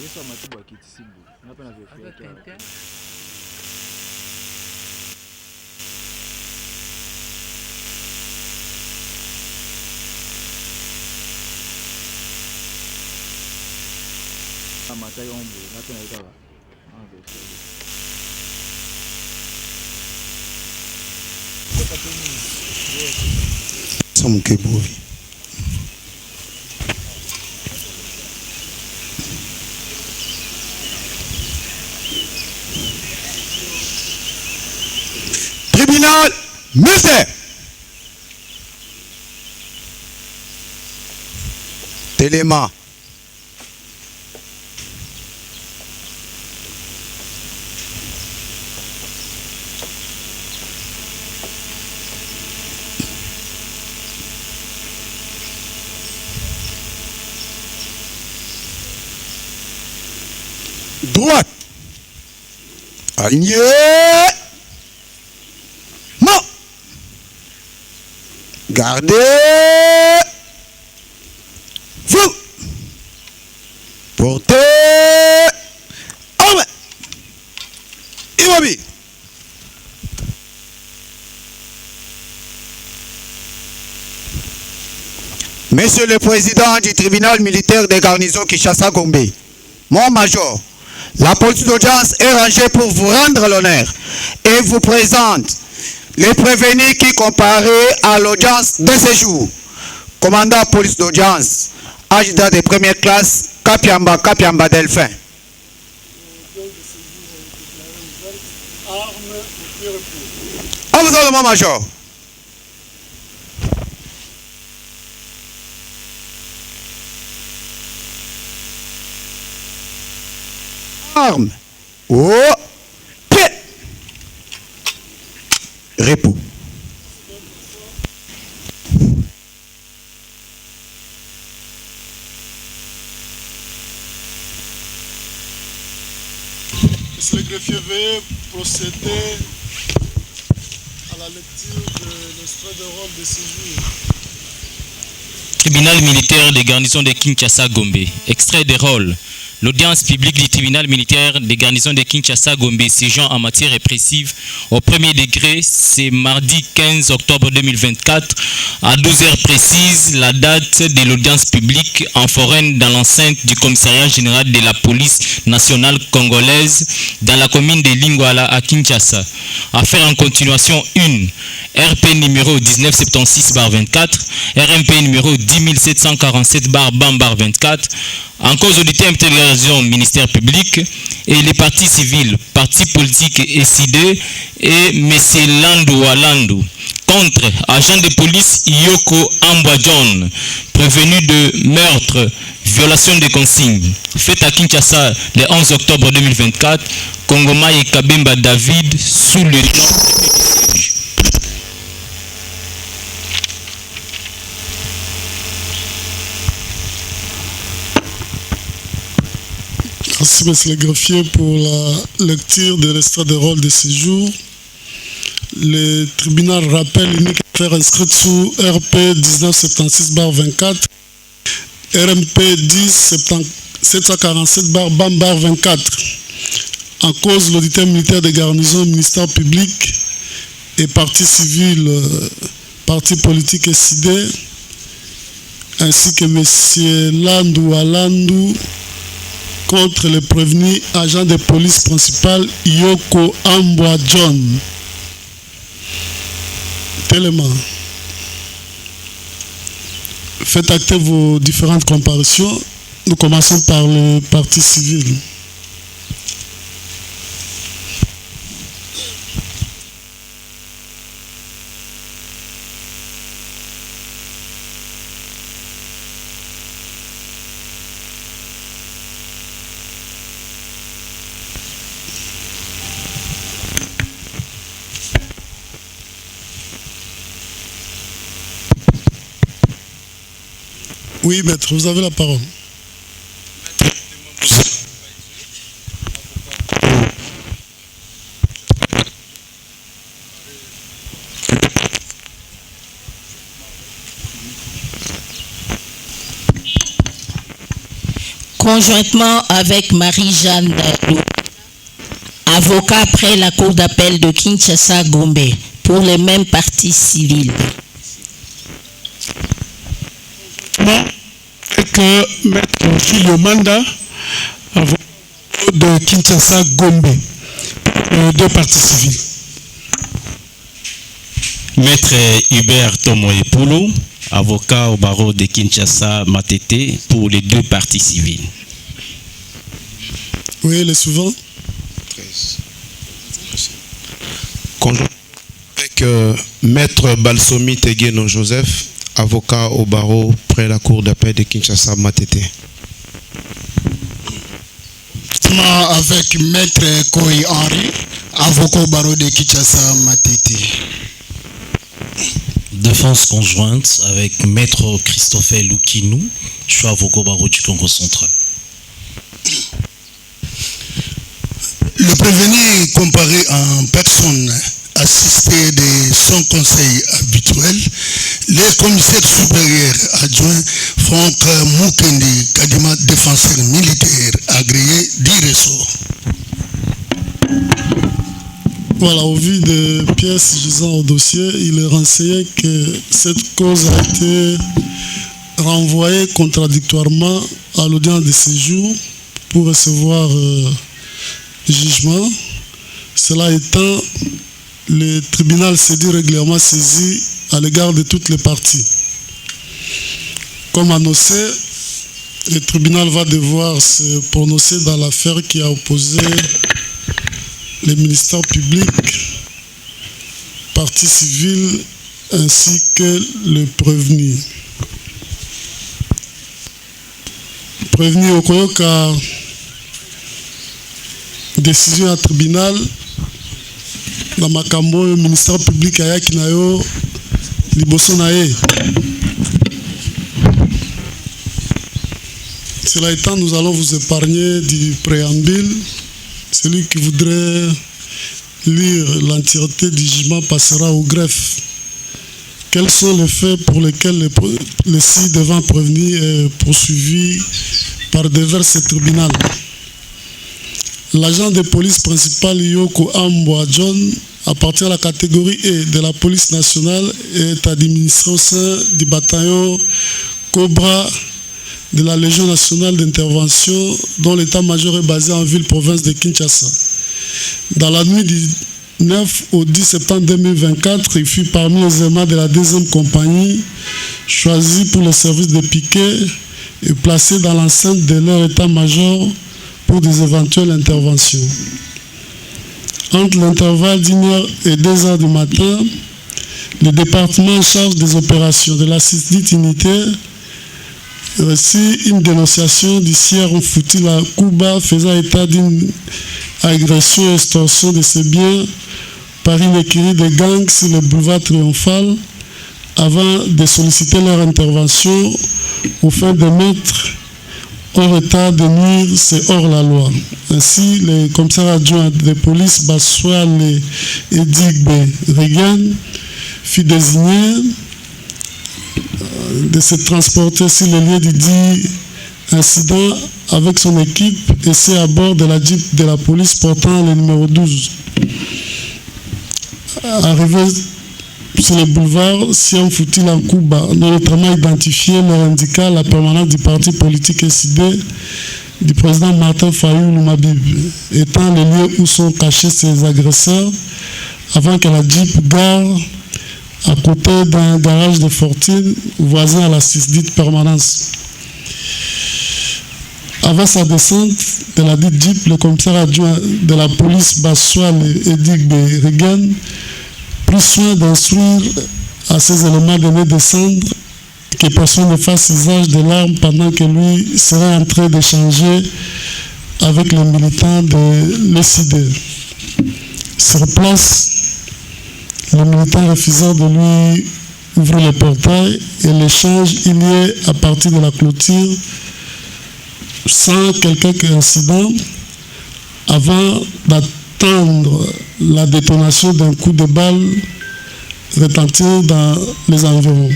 Yesu amatibu akitisibu. Ngapa na vifia kia. Amatai ombo, ngapa na ikawa. Samkebuvi. Tribunal militaire. Téléma. Droite. Aligné. Non. Gardez. Vous. Portez. Armée. Immobile. Monsieur le Président du tribunal militaire des garnisons Kinshasa-Gombe, mon major, la police d'audience est rangée pour vous rendre l'honneur et vous présente les prévenus qui comparaient à l'audience de ce jour. Commandant police d'audience, adjudant de première classe, Kapiamba Delphin. À vous mon major. Arme au pied. Repos. Monsieur le greffier, veuillez procéder à la lecture de l'extrait de rôle de séjour. Tribunal militaire des garnisons de Kinshasa-Gombe. Extrait de rôle. L'audience publique du tribunal militaire des garnisons de Kinshasa-Gombe séjourne en matière répressive au premier degré, c'est mardi 15 octobre 2024 à 12h précises, la date de l'audience publique en foraine dans l'enceinte du commissariat général de la police nationale congolaise dans la commune de Lingwala à Kinshasa. Affaire en continuation 1, RP numéro 1976-24, RMP numéro 10747-BAM-24, en cause audité intégration ministère public et les partis civils, partis politiques et SID et M. Landou contre agent de police Yoko Ambwa John, prévenu de meurtre, violation de consignes. Fait à Kinshasa le 11 octobre 2024, Kongoma et Kabemba David sous le nom. Merci, monsieur le greffier, pour la lecture de l'extrait de rôle de séjour. Le tribunal rappelle l'unique affaire inscrite sous RP 1976-24, RMP 10-747-BAM-24. En cause, l'auditeur militaire des garnisons, ministère public et partis civils, partis politiques et SID, ainsi que M. Landou contre le prévenu agent de police principal Yoko Ambwa John. Tellement. Faites acter vos différentes comparaisons. Nous commençons par le parti civil. Oui, maître, vous avez la parole. conjointement avec Marie-Jeanne Dalou, avocat près la Cour d'appel de Kinshasa-Gombe, pour les mêmes parties civiles. Avec Maître Philio Manda, avocat de Kinshasa-Gombe, deux parties civiles. Maître Hubert Tomoepoulou, avocat au barreau de Kinshasa-Matete, pour les deux parties civiles. Oui, le suivant. Avec Maître Balsomi Tegueno Joseph, avocat au barreau près la cour d'appel de Kinshasa-Matete. Avec Maître Koyi Henri, avocat au barreau de Kinshasa-Matete. Défense conjointe avec Maître Christopher Lukinou, je suis avocat au barreau du Congo central. Le prévenu comparé en personne assisté de son conseil habituel, le commissaire supérieur adjoint Franck Moukendi, Kadima, défenseur militaire agréé d'IRESO. Voilà, au vu des pièces gisant au dossier, il est renseigné que cette cause a été renvoyée contradictoirement à l'audience de séjour pour recevoir jugement. Cela étant, le tribunal s'est dit régulièrement saisi à l'égard de toutes les parties. Comme annoncé, le tribunal va devoir se prononcer dans l'affaire qui a opposé les ministères publics, partie civile ainsi que le prévenu. Prévenu Okoyoka, décision à tribunal, dans makambo le ministère public ayaki na yo liboso na ye. Cela étant, nous allons vous épargner du préambule. Celui qui voudrait lire l'entièreté du jugement passera au greffe. Quels sont les faits pour lesquels le ci-devant prévenu est poursuivi par divers tribunaux? L'agent de police principal Yoko Amboa John appartient à la catégorie E de la police nationale et est administré au sein du bataillon Cobra de la Légion nationale d'intervention dont l'état-major est basé en ville-province de Kinshasa. Dans la nuit du 9 au 10 septembre 2024, il fut parmi les éléments de la 2e compagnie choisis pour le service de piquet et placés dans l'enceinte de leur état-major pour des éventuelles interventions. Entre l'intervalle d'1h et 2h du matin, le département en charge des opérations de la dite unité reçut une dénonciation du sieur Foutila Kuba faisant état d'une agression et extorsion de ses biens par une écurie de gangs sur le boulevard Triomphal avant de solliciter leur intervention au fin de mettre hors état de nuire, c'est hors la loi. Ainsi, le commissaire adjoint de police Bassoal Edigbe Regan fut désigné de se transporter sur le lieu du dit incident avec son équipe et c'est à bord de la Jeep de la police portant le numéro 12. Arrivé sur le boulevard Siam Foutil en Cuba, notamment identifié leur indiqua la permanence du parti politique SID du président Martin Fayou Lumabib, étant le lieu où sont cachés ces agresseurs avant que la Jeep gare à côté d'un garage de fortune voisin à la dite permanence. Avant sa descente de la dite Jeep, le commissaire adjoint de la police Bassoal Edigbe Regan prit soin d'instruire à ces éléments de ne descendre que personne ne fasse usage de l'arme pendant que lui serait en train d'échanger avec les militants de l'ECD. Sur place, les militants refusant de lui ouvrir le portail et l'échange il y est à partir de la clôture sans quelque incident avant d'attendre la détonation d'un coup de balle retentir dans les environs.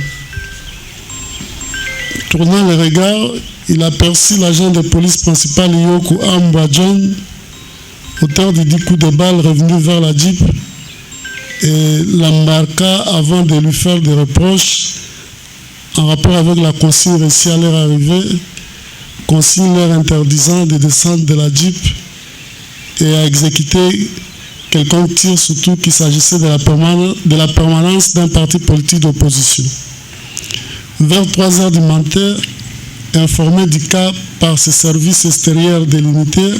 Tournant le regard, il aperçut l'agent de police principal Yoko Amba John, auteur de 10 coups de balle revenu vers la Jeep, et l'embarqua avant de lui faire des reproches en rapport avec la consigne reçue à leur arrivée, consigne leur interdisant de descendre de la Jeep et à exécuter quelconque tir, surtout qu'il s'agissait de la permanence d'un parti politique d'opposition. Vers 3 heures du matin, informé du cas par ses services extérieurs de l'unité,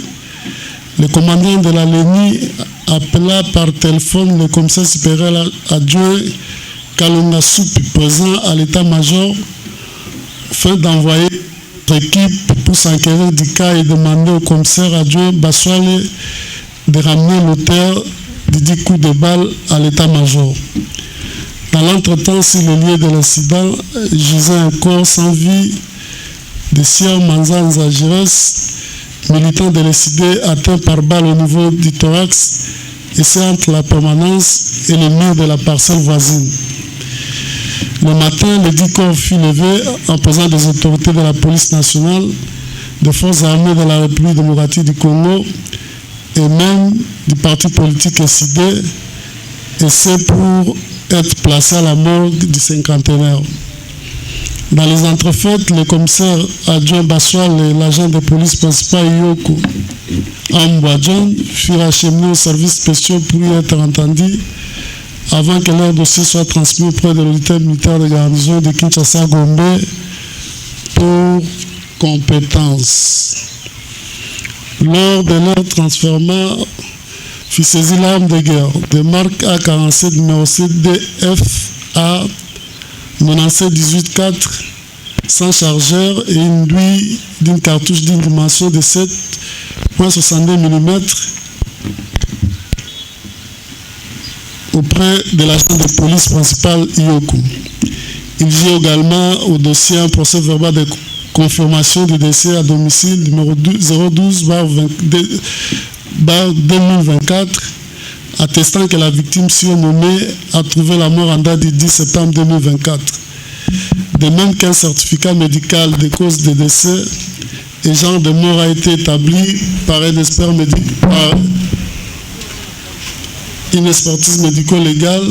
le commandant de la LENI appela par téléphone le commissaire supérieur adjoint Kalonga Soupi, présent à l'état-major, afin d'envoyer notre équipe pour s'enquérir du cas et demander au commissaire adjoint Baswale de ramener l'auteur de 10 coups de balle à l'état-major. Dans l'entretemps, sur le lieu de l'incident, gisait un corps sans vie de Sieur Manzanza Gires, militant de l'ECD atteint par balle au niveau du thorax et c'est entre la permanence et le mur de la parcelle voisine. Le matin, le 10 corps fut levé en présence des autorités de la police nationale, des forces armées de la République démocratique du Congo et même du parti politique ECD, et c'est pour être placé à la morgue du cinquantenaire. Dans les entrefaites, le commissaire adjoint Baswal et l'agent de police principal Yoko Ambwadjon furent acheminés aux services spéciaux pour y être entendus avant que leur dossier soit transmis auprès de l'auditeur militaire de garnison de Kinshasa Gombe pour compétence. Lors de leur transfert, fut saisie l'arme de guerre de marque A47 numéro CDFA 97-18-4 sans chargeur et une douille d'une cartouche d'une dimension de 7,62 mm auprès de l'agent de police principal Yoko. Il gère également au dossier un procès verbal de confirmation du décès à domicile numéro 012/2024 attestant que la victime surnommée a trouvé la mort en date du 10 septembre 2024. De même qu'un certificat médical de cause de décès et genre de mort a été établi par un expert une expertise médico-légale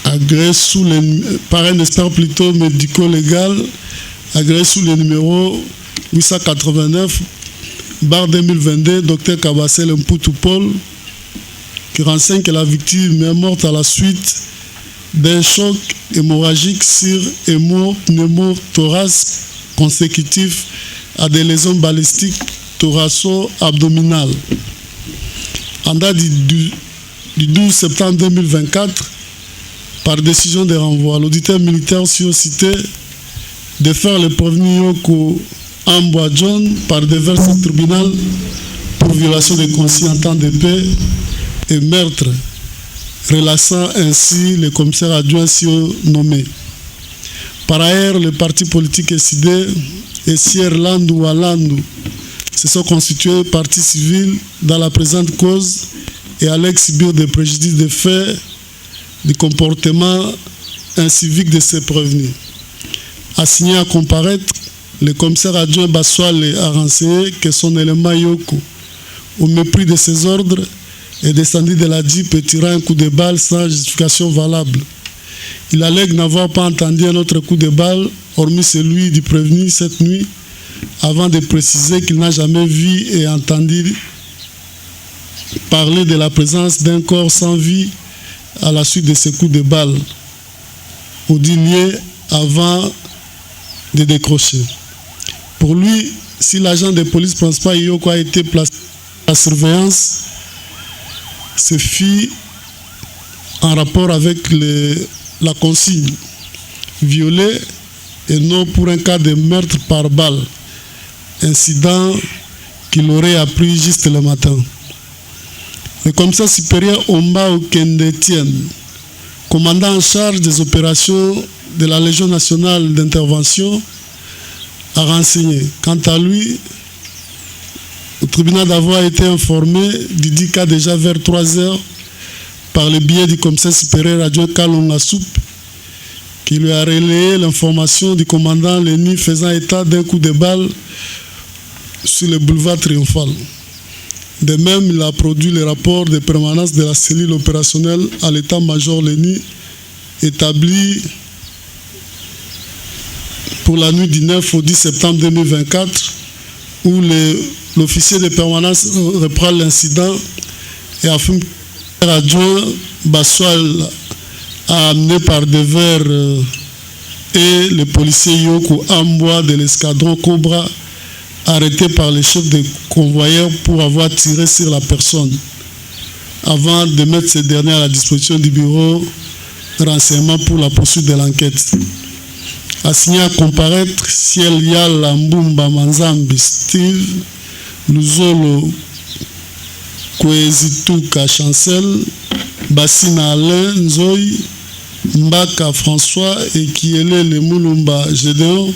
agréé par un expert plutôt médico-légal agréé sous le numéro 889/2022, Dr Kabassel Mputu Paul, qui renseigne que la victime est morte à la suite d'un choc hémorragique sur pneumothorax consécutif à des lésions balistiques thoraco-abdominales. En date du 12 septembre 2024, par décision de renvoi, l'auditeur militaire surcité de faire le prévenu Yoko Ambwadjon par déverse au tribunal pour violation des consignes en temps de paix et meurtre, relaxant ainsi le commissaire adjoint nommé. Par ailleurs, le parti politique SID et Sier Landu Walandu se sont constitués partie civile dans la présente cause et allaient subir des préjudices de fait du comportement incivique de ces prévenus. Assigné à comparaître, le commissaire adjoint Baswale a renseigné que son élément Yoko, au mépris de ses ordres, est descendu de la Jeep et tirant un coup de balle sans justification valable. Il allègue n'avoir pas entendu un autre coup de balle, hormis celui du prévenu cette nuit, avant de préciser qu'il n'a jamais vu et entendu parler de la présence d'un corps sans vie à la suite de ces coups de balle, au lieu avant de décrocher. Pour lui, si l'agent de police principal Yoko a été placé à la surveillance, ce fut en rapport avec la consigne violée et non pour un cas de meurtre par balle, incident qu'il aurait appris juste le matin. Le commissaire supérieur Omba Okendetienne, commandant en charge des opérations de la Légion nationale d'intervention, a renseigné. Quant à lui, le tribunal d'avoir été informé du dit cas déjà vers 3 heures par le biais du commissaire supérieur adjoint Kalonga Soup, qui lui a relayé l'information du commandant Lenny faisant état d'un coup de balle sur le boulevard Triomphal. De même, il a produit le rapport de permanence de la cellule opérationnelle à l'état-major Lenny établi pour la nuit du 9 au 10 septembre 2024 où l'officier de permanence reprend l'incident et affirme que l'adjoint Bassoal a amené par devers et le policier Yoko Amboa de l'escadron Cobra arrêté par les chefs de convoyeurs pour avoir tiré sur la personne avant de mettre ce dernier à la disposition du bureau renseignement pour la poursuite de l'enquête. Assigné à comparaître Ciel Yala Mbumba Manzambi Steve Luzolo Kwezituka Chancel Bassina Alain Nzoï Mbaka François et Kiele Lemulumba Gédéon,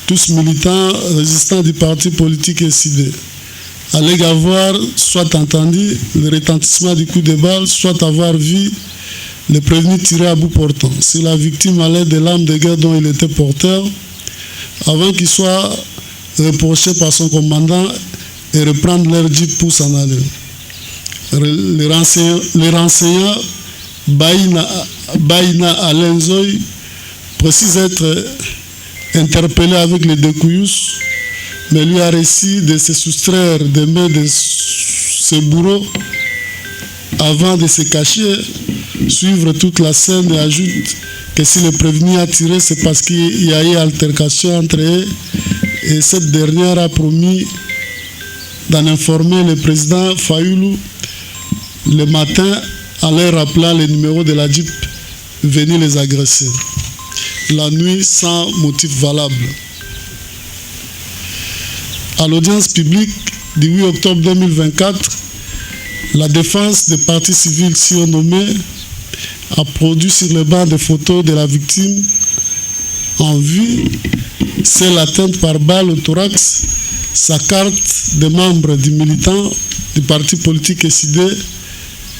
tous militants résistants du parti politique SID, allèguent avoir soit entendu le retentissement du coup de balle, soit avoir vu le prévenu tirer à bout portant sur la victime à l'aide de l'arme de guerre dont il était porteur, avant qu'il soit reproché par son commandant et reprendre leur jeep pour s'en aller. Les renseignants Baïna Alenzoï précise être interpellé avec les Découyous, mais lui a réussi de se soustraire des mains de ses bourreaux avant de se cacher, suivre toute la scène et ajoute que si le prévenu a tiré, c'est parce qu'il y a eu altercation entre eux et cette dernière a promis d'en informer le président Fayoulou le matin en leur rappelant les numéros de la Jeep venus les agresser. La nuit sans motif valable. À l'audience publique du 8 octobre 2024, la défense des partis civils surnommés a produit sur le banc des photos de la victime en vue celle atteinte par balle au thorax, sa carte de membre du militant du parti politique SID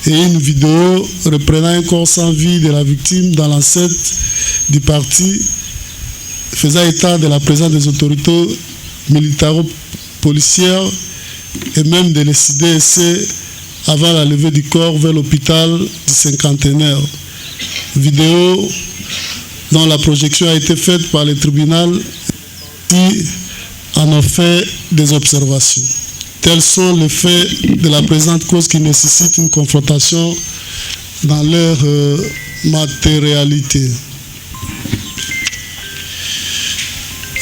et une vidéo reprenant un corps sans vie de la victime dans l'enceinte du parti faisant état de la présence des autorités militaro-policières et même de l'SID-SC avant la levée du corps vers l'hôpital du cinquantenaire. Vidéo dont la projection a été faite par le tribunal qui en a fait des observations. Tels sont les faits de la présente cause qui nécessitent une confrontation dans leur matérialité.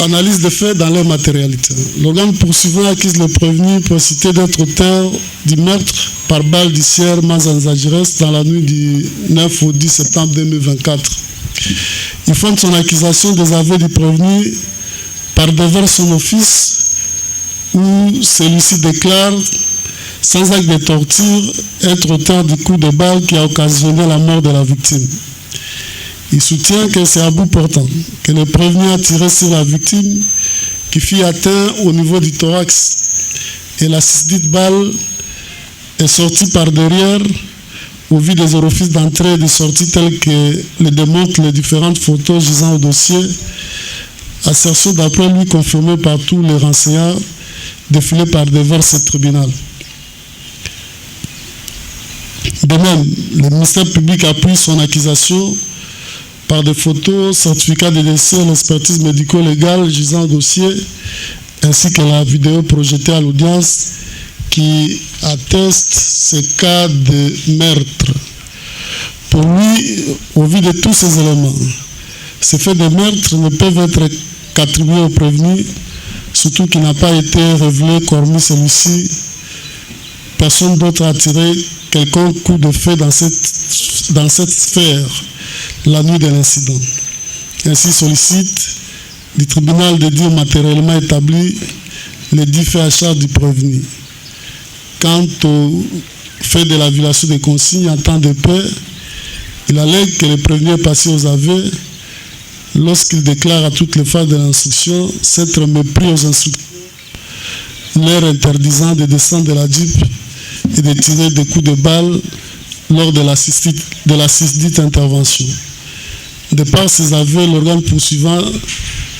Analyse des faits dans leur matérialité. L'organe poursuivant accuse le prévenu pour citer d'être auteur du meurtre par balle du sieur Mazanzajires dans la nuit du 9 au 10 septembre 2024. Il fonde son accusation des aveux du prévenu par devers son office où celui-ci déclare sans acte de torture être auteur du coup de balle qui a occasionné la mort de la victime. Il soutient que c'est à bout portant, que le prévenu a tiré sur la victime qui fut atteinte au niveau du thorax et la susdite balle est sortie par derrière au vu des orifices d'entrée et de sortie tels que le démontrent les différentes photos gisant au dossier, assertion d'après lui confirmée par tous les renseignants défilés par devers ce tribunal. De même, le ministère public appuie son accusation par des photos, certificats de décès, l'expertise médico-légale gisant au dossier, ainsi que la vidéo projetée à l'audience qui atteste ce cas de meurtre. Pour lui, au vu de tous ces éléments, ces faits de meurtre ne peuvent être qu'attribués au prévenu, surtout qu'il n'a pas été révélé qu'hormis celui-ci, personne d'autre a tiré quelconque coup de feu dans cette sphère la nuit de l'incident. Ainsi sollicite du tribunal de dire matériellement établi les 10 faits à charge du prévenu. Quant au fait de la violation des consignes en temps de paix, il allègue que le prévenu est passé aux aveux lorsqu'il déclare à toutes les phases de l'instruction s'être mépris aux instructions, leur interdisant de descendre de la Jeep et de tirer des coups de balle lors de la susdite intervention. De par ses aveux, l'organe poursuivant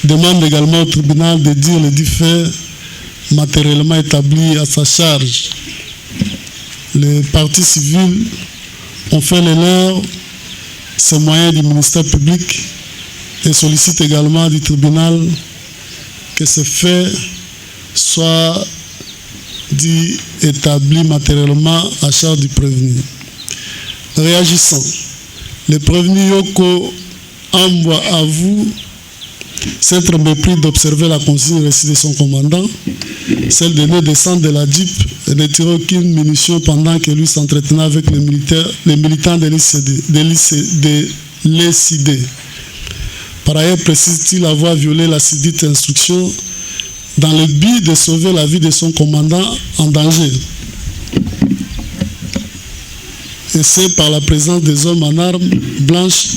demande également au tribunal de dire les dits faits matériellement établis à sa charge. Les parties civiles ont fait les leurs, ces moyens du ministère public, et sollicitent également du tribunal que ces faits soient dits établis matériellement à charge du prévenu. Réagissant, le prévenu Yoko envoie à vous s'être mépris d'observer la consigne reçue de son commandant, celle de ne descendre de la Jeep et de tirer aucune munition pendant que lui s'entretenait avec les militants de l'ECD. Par ailleurs, précise-t-il avoir violé la dite instruction dans le but de sauver la vie de son commandant en danger. Et c'est par la présence des hommes en armes blanches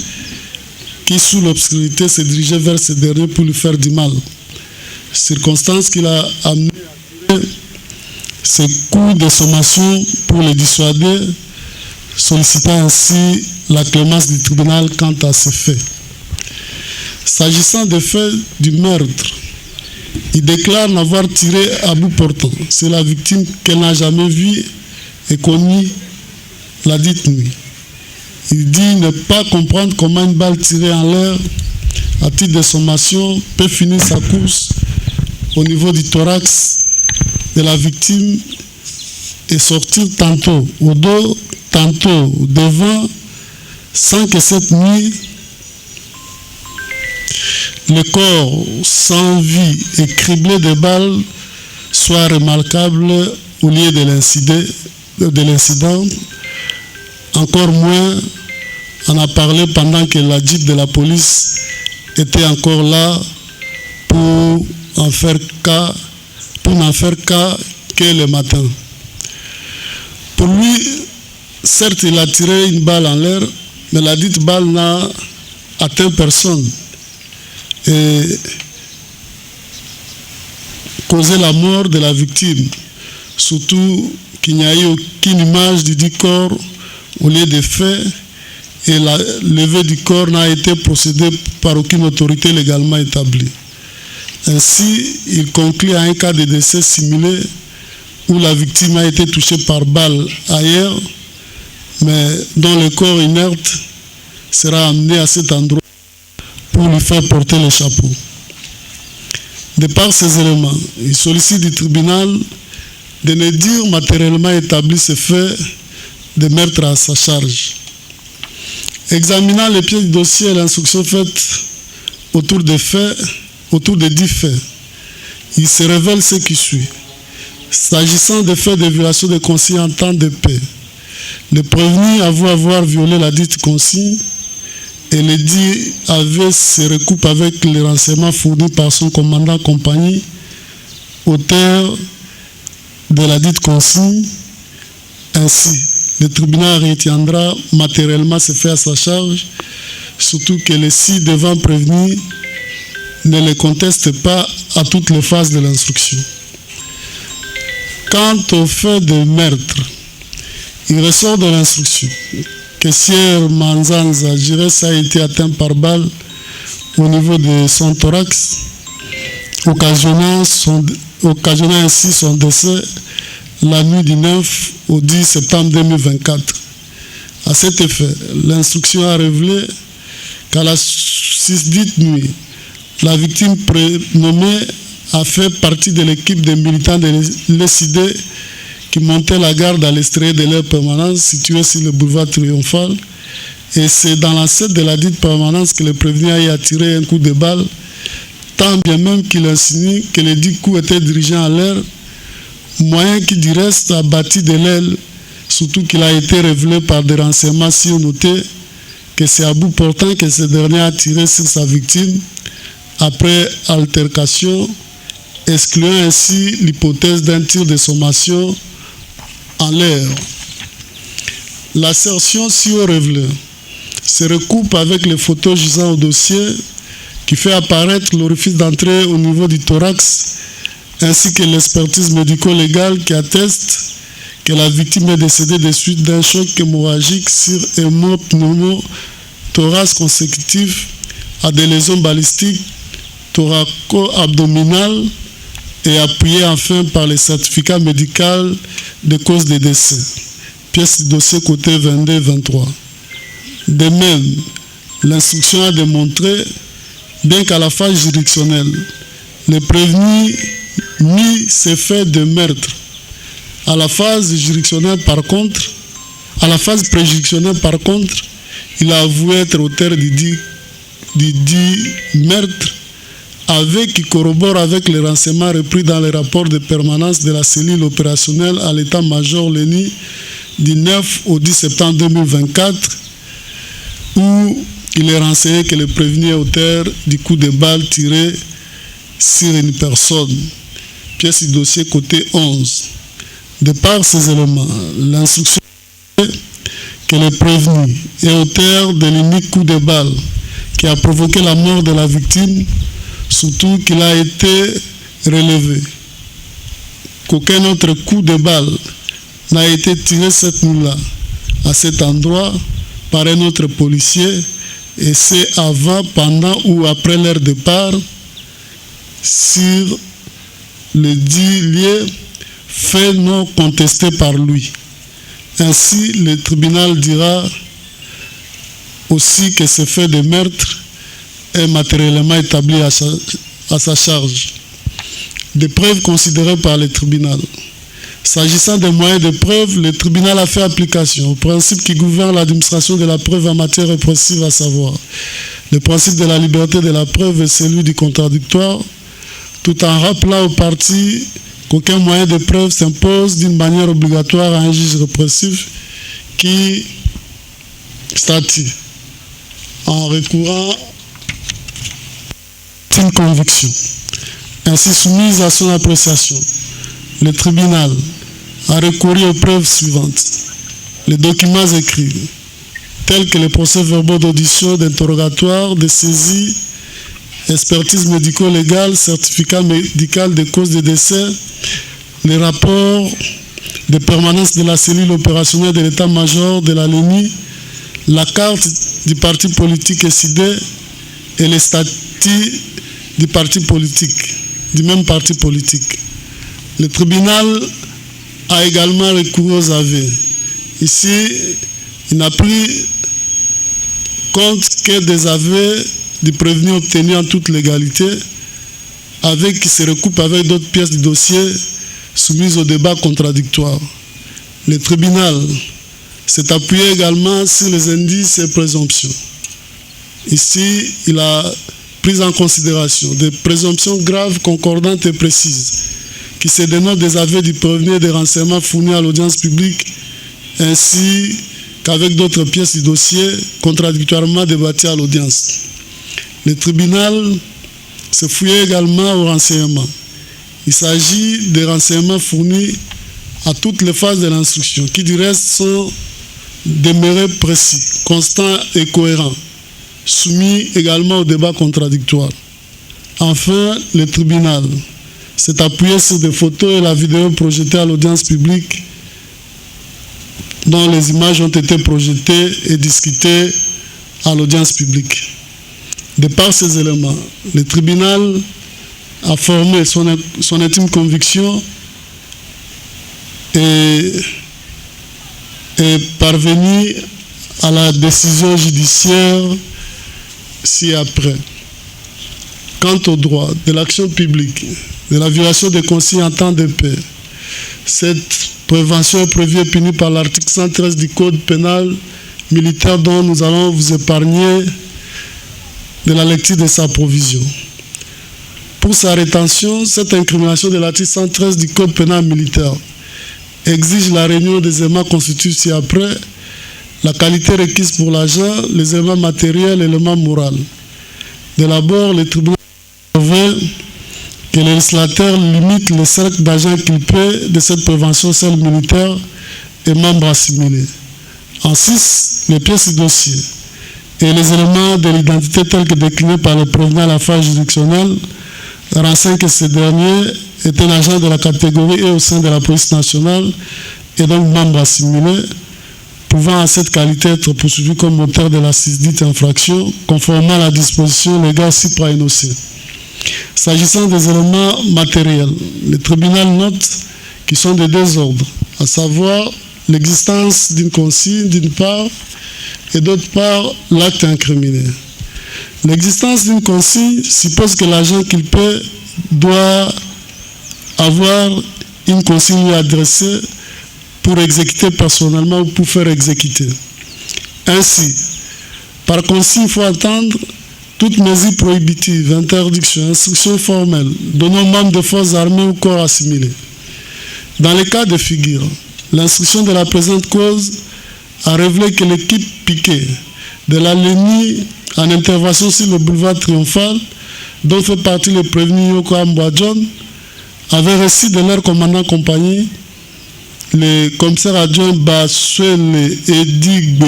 qui, sous l'obscurité, se dirigeaient vers ce dernier pour lui faire du mal. Circonstance qui l'a amené à tirer ce coup de sommation pour les dissuader, sollicitant ainsi la clémence du tribunal quant à ces faits. S'agissant des faits du meurtre, il déclare n'avoir tiré à bout portant. C'est la victime qu'elle n'a jamais vue et connue la dite nuit. Il dit ne pas comprendre comment une balle tirée en l'air à titre de sommation peut finir sa course au niveau du thorax de la victime et sortir tantôt au dos, tantôt devant, sans que cette nuit, le corps sans vie et criblé de balles soit remarquable au lieu de l'incident. Encore moins en a parlé pendant que la jeep de la police était encore là pour n'en faire cas que le matin. Pour lui, certes, il a tiré une balle en l'air, mais la dite balle n'a atteint personne et causé la mort de la victime. Surtout qu'il n'y a eu aucune image du dit corps au lieu des faits et la levée du corps n'a été procédée par aucune autorité légalement établie. Ainsi, il conclut à un cas de décès simulé où la victime a été touchée par balle ailleurs, mais dont le corps inerte sera amené à cet endroit pour lui faire porter le chapeau. De par ces éléments, il sollicite du tribunal de ne dire matériellement établi ces faits de meurtre à sa charge. Examinant les pièces du dossier et l'instruction faite autour des faits, autour des 10 faits, il se révèle ce qui suit. S'agissant des faits de violation de consigne en temps de paix, le prévenu avoue avoir violé la dite consigne et le dit avait se recoupe avec les renseignements fournis par son commandant compagnie, auteur de la dite consigne. Ainsi, le tribunal retiendra matériellement ces faits à sa charge, surtout que les 6 devant prévenus ne les contestent pas à toutes les phases de l'instruction. Quant au fait de meurtre, il ressort de l'instruction que Sier Manzanza Giresse a été atteint par balle au niveau de son thorax, occasionnant ainsi son décès la nuit du 9 au 10 septembre 2024. À cet effet, l'instruction a révélé qu'à la susdite nuit, la victime prénommée a fait partie de l'équipe des militants de l'ECD qui montaient la garde à l'extérieur de leur permanence située sur le boulevard Triomphal. Et c'est dans l'enceinte de la dite permanence que le prévenu a y tiré un coup de balle, tant bien même qu'il insinue que les 10 coups étaient dirigés en l'air, moyen qui du reste a bâti de l'aile, surtout qu'il a été révélé par des renseignements si notés que c'est à bout portant que ce dernier a tiré sur sa victime après altercation, excluant ainsi l'hypothèse d'un tir de sommation en l'air. L'assertion si haut révélée se recoupe avec les photos gisant au dossier qui fait apparaître l'orifice d'entrée au niveau du thorax ainsi que l'expertise médico-légale qui atteste que la victime est décédée de suite d'un choc hémorragique sur thorax consécutif à des lésions balistiques thoraco-abdominales et appuyé enfin par les certificats médicaux de cause des décès. Pièce du dossier côté 22-23. De même, l'instruction a démontré, bien qu'à la phase juridictionnelle, le prévenu nie ses faits de meurtre. À la phase juridictionnelle, par contre, il a avoué être auteur du dit meurtre, qui corrobore avec les renseignements repris dans les rapports de permanence de la cellule opérationnelle à l'état-major l'ENI du 9 au 10 septembre 2024, où il est renseigné que le prévenu est auteur du coup de balle tiré sur une personne. Pièce du dossier côté 11. De par ces éléments, l'instruction est que le prévenu est auteur de l'unique coup de balle qui a provoqué la mort de la victime, surtout qu'il a été relevé qu'aucun autre coup de balle n'a été tiré cette nuit-là à cet endroit par un autre policier, et c'est avant, pendant ou après leur départ sur le dit lieu, fait non contesté par lui. Ainsi, le tribunal dira aussi que ce fait de meurtre est matériellement établi à sa charge. Des preuves considérées par le tribunal. S'agissant des moyens de preuve, le tribunal a fait application au principe qui gouverne l'administration de la preuve en matière répressive, à savoir le principe de la liberté de la preuve et celui du contradictoire, tout en rappelant aux parties qu'aucun moyen de preuve s'impose d'une manière obligatoire à un juge répressif qui statue en recourant à une conviction. Ainsi soumise à son appréciation, le tribunal a recouru aux preuves suivantes. Les documents écrits, tels que les procès-verbaux d'audition, d'interrogatoire, de saisie, expertise médico-légale, certificat médical de cause de décès, les rapports de permanence de la cellule opérationnelle de l'état-major de la LENI, la carte du parti politique SID et les statuts du parti politique, du même parti politique. Le tribunal a également recouru aux aveux. Ici, il n'a pris compte que des aveux du prévenu obtenus en toute légalité, avec qui se recoupe avec d'autres pièces du dossier soumises au débat contradictoire. Le tribunal s'est appuyé également sur les indices et présomptions. Ici, il a pris en considération des présomptions graves, concordantes et précises, qui se dénotent des aveux du prévenu et des renseignements fournis à l'audience publique, ainsi qu'avec d'autres pièces du dossier contradictoirement débattues à l'audience. Le tribunal se fouillait également aux renseignements. Il s'agit des renseignements fournis à toutes les phases de l'instruction, qui du reste sont demeurés précis, constants et cohérents, soumis également au débat contradictoire. Enfin, le tribunal s'est appuyé sur des photos et la vidéo projetée à l'audience publique, dont les images ont été projetées et discutées à l'audience publique. De par ces éléments, le tribunal a formé son intime conviction et est parvenu à la décision judiciaire ci-après. Quant au droit de l'action publique, de la violation des consignes en temps de paix, cette prévention est prévue et punie par l'article 113 du Code pénal militaire, dont nous allons vous épargner de la lecture de sa provision. Pour sa rétention, cette incrimination de l'article 113 du Code pénal militaire exige la réunion des éléments constitutifs ci-après, la qualité requise pour l'agent, les éléments matériels et l'élément moral. De l'abord, le tribunal veut que le législateur limite le cercle d'agents inculpés de cette prévention celle militaire et membres assimilés. En 6, les pièces du dossier et les éléments de l'identité tels que déclinés par le prévenu à la phase juridictionnelle renseignent que ce dernier est un agent de la catégorie E au sein de la police nationale et donc membre assimilé. pouvant à cette qualité être poursuivi comme auteur de la dite infraction, conformément à la disposition légale supra-énoncée. S'agissant des éléments matériels, le tribunal note qu'ils sont de deux ordres, à savoir l'existence d'une consigne d'une part et d'autre part l'acte incriminé. L'existence d'une consigne suppose que l'agent qu'il paie doit avoir une consigne lui adressée pour exécuter personnellement ou pour faire exécuter. Ainsi, par consigne, il faut entendre toute mesure prohibitive, interdiction, instruction formelle, donnant aux membres des forces armées ou corps assimilés. Dans les cas de figure, l'instruction de la présente cause a révélé que l'équipe piquée de la LENI en intervention sur le boulevard Triomphal, dont fait partie le prévenu Yoko Ambouadjon, avait reçu de leur commandant compagnie, le commissaire adjoint Baswele Edigbe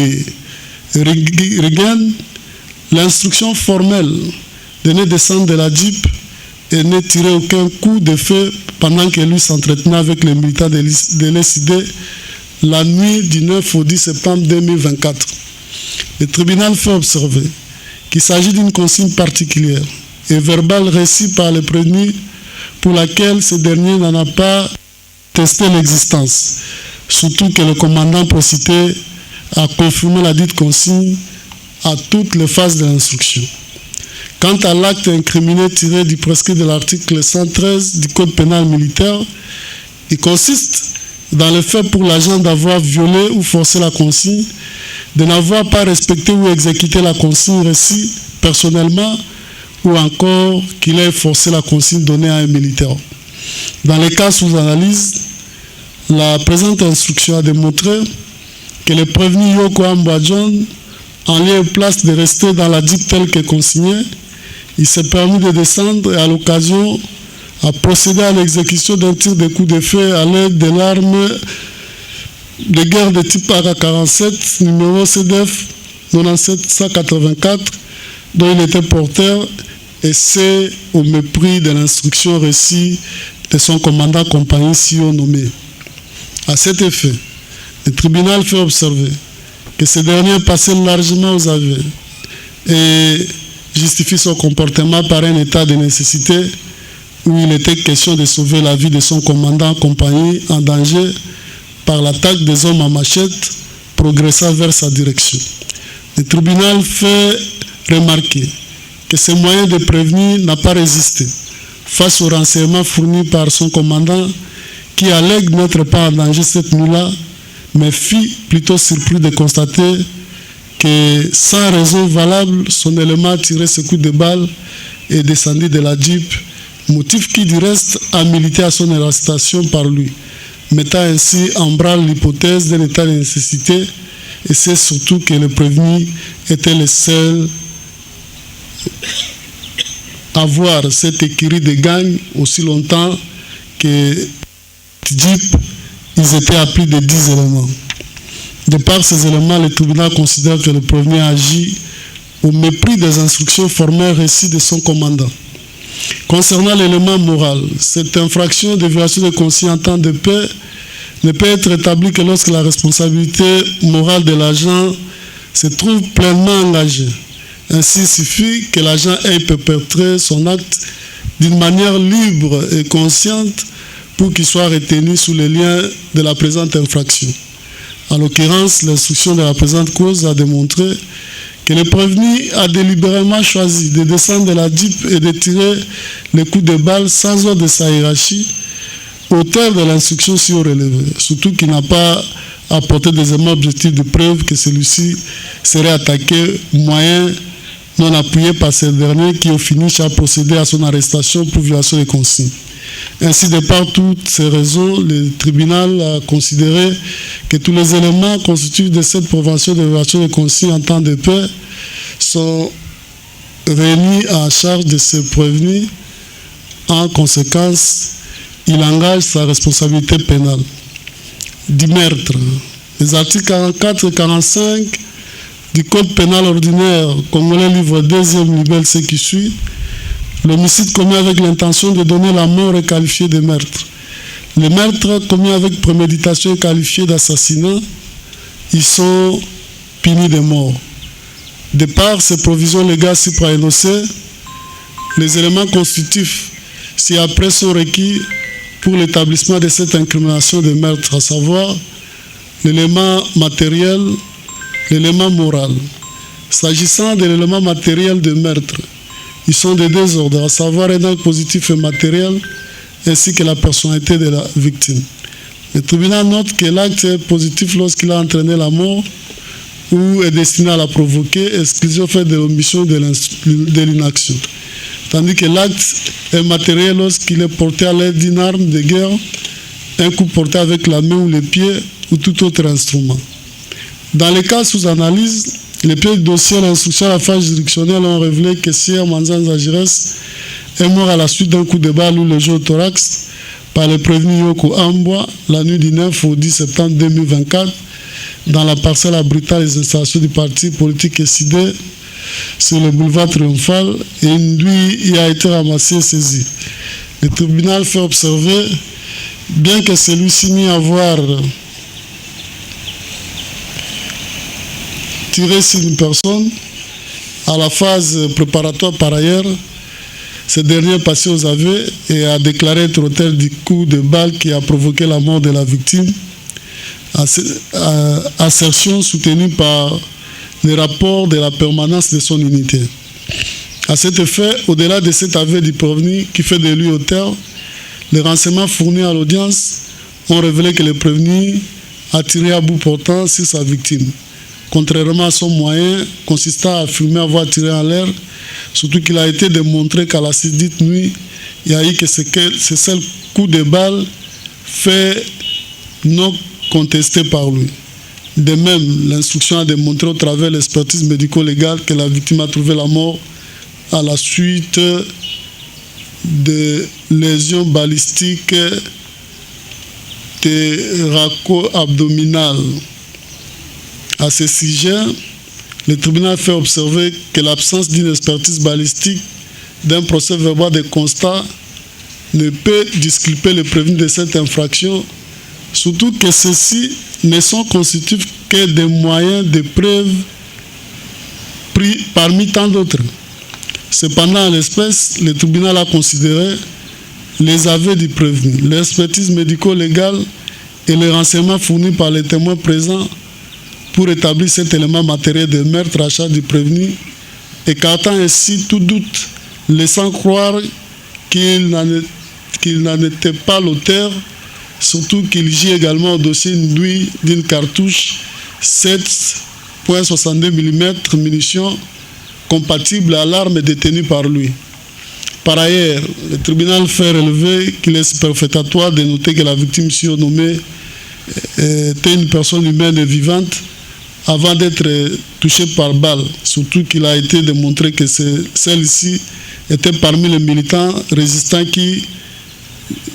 Regen, l'instruction formelle de ne descendre de la Jeep et ne tirer aucun coup de feu pendant que lui s'entretenait avec les militants de l'SID la nuit du 9 au 10 septembre 2024. Le tribunal fait observer qu'il s'agit d'une consigne particulière et verbale reçue par le prévenu pour laquelle ce dernier n'en a pas testé l'existence, surtout que le commandant précité a confirmé la dite consigne à toutes les phases de l'instruction. Quant à l'acte incriminé tiré du prescrit de l'article 113 du Code pénal militaire, il consiste dans le fait pour l'agent d'avoir violé ou forcé la consigne, de n'avoir pas respecté ou exécuté la consigne reçue personnellement ou encore qu'il ait forcé la consigne donnée à un militaire. Dans les cas sous analyse, la présente instruction a démontré que le prévenu Yoko Ambouadjon, en lieu et place de rester dans la Jeep telle que consignée, il s'est permis de descendre et à l'occasion a procédé à l'exécution d'un tir de coup de feu à l'aide de l'arme de guerre de type AK-47, numéro CDF 9784, dont il était porteur, et c'est au mépris de l'instruction reçue de son commandant compagnie si-haut nommé. À cet effet, le tribunal fait observer que ce dernier passait largement aux aveux et justifie son comportement par un état de nécessité où il était question de sauver la vie de son commandant compagnie en danger par l'attaque des hommes à machette progressant vers sa direction. Le tribunal fait remarquer que ce moyen de prévenir n'a pas résisté face aux renseignements fournis par son commandant qui allègue n'être pas en danger cette nuit-là, mais fut plutôt surpris de constater que sans raison valable, son élément a tiré ce coup de balle et descendu de la Jeep, motif qui du reste a milité à son arrestation par lui, mettant ainsi en branle l'hypothèse d'un état de nécessité, et c'est surtout que le prévenu était le seul à voir cette écurie de gang aussi longtemps que Jeep, ils étaient à plus de 10 éléments. De par ces éléments, le tribunal considère que le prévenu agit au mépris des instructions formelles reçues de son commandant. Concernant l'élément moral, cette infraction de violation de consigne en temps de paix ne peut être établie que lorsque la responsabilité morale de l'agent se trouve pleinement engagée. Ainsi, il suffit que l'agent ait perpétré son acte d'une manière libre et consciente pour qu'il soit retenu sous les liens de la présente infraction. En l'occurrence, l'instruction de la présente cause a démontré que le prévenu a délibérément choisi de descendre de la Jeep et de tirer les coups de balle sans ordre de sa hiérarchie, auteur de l'instruction si haut relevé, surtout qu'il n'a pas apporté des éléments objectifs de preuve que celui-ci serait attaqué, moyen non appuyé par ce dernier qui au finish a procédé à son arrestation pour violation des consignes. Ainsi, de par toutes ces raisons, le tribunal a considéré que tous les éléments constitutifs de cette prévention de violation des consignes en temps de paix sont réunis à charge de ce prévenu. En conséquence, il engage sa responsabilité pénale du meurtre. Les articles 44 et 45 du Code pénal ordinaire congolais, livre 2e, libelle ce qui suit. L'homicide commis avec l'intention de donner la mort est qualifié de meurtre. Le meurtre commis avec préméditation est qualifié d'assassinat. ils sont punis de mort. De par ces provisions légales supra-énoncées, les éléments constitutifs ci-après sont requis pour l'établissement de cette incrimination de meurtre, à savoir l'élément matériel, l'élément moral. S'agissant de l'élément matériel de meurtre, ils sont de deux ordres, à savoir un acte positif et matériel, ainsi que la personnalité de la victime. Le tribunal note que l'acte est positif lorsqu'il a entraîné la mort ou est destiné à la provoquer, exclusion faite de l'omission de l'inaction. Tandis que l'acte est matériel lorsqu'il est porté à l'aide d'une arme de guerre, un coup porté avec la main ou les pieds ou tout autre instrument. Dans les cas sous analyse, les pièces du dossier et l'instruction à la phase juridictionnelle ont révélé que Sir Manzanza Gires est mort à la suite d'un coup de balle ou logé au thorax par le prévenu Yoko Amboa la nuit du 9 au 10 septembre 2024 dans la parcelle abritale des installations du parti politique SID sur le boulevard Triomphal, et une nuit y a été ramassé et saisi. Le tribunal fait observer, bien que celui-ci nie avoir tiré sur une personne, à la phase préparatoire par ailleurs, ce dernier est passé aux aveux et a déclaré être auteur du coup de balle qui a provoqué la mort de la victime, assertion soutenue par les rapports de la permanence de son unité. À cet effet, au-delà de cet aveu du prévenu qui fait de lui auteur, les renseignements fournis à l'audience ont révélé que le prévenu a tiré à bout portant sur sa victime, contrairement à son moyen consistant à affirmer avoir tiré en l'air, surtout qu'il a été démontré qu'à la dite nuit, il y a eu que ce seul coup de balle fait non contesté par lui. De même, l'instruction a démontré au travers de l'expertise médico-légale que la victime a trouvé la mort à la suite de lésions balistiques thoraco-abdominales. À ce sujet, le tribunal fait observer que l'absence d'une expertise balistique d'un procès verbal de constat ne peut disculper le prévenu de cette infraction, surtout que ceux-ci ne sont constitutifs que des moyens de preuve pris parmi tant d'autres. Cependant, à l'espèce, le tribunal a considéré les aveux du prévenu, l'expertise médico-légale et les renseignements fournis par les témoins présents pour établir cet élément matériel de meurtre à charge du prévenu, écartant ainsi tout doute, laissant croire qu'il n'en était pas l'auteur, surtout qu'il gît également au dossier d'une cartouche 7,62 mm munitions compatible à l'arme détenue par lui. Par ailleurs, le tribunal fait relever qu'il est superfétatoire de noter que la victime surnommée était une personne humaine et vivante avant d'être touchée par balle, surtout qu'il a été démontré que celle-ci était parmi les militants résistants qui,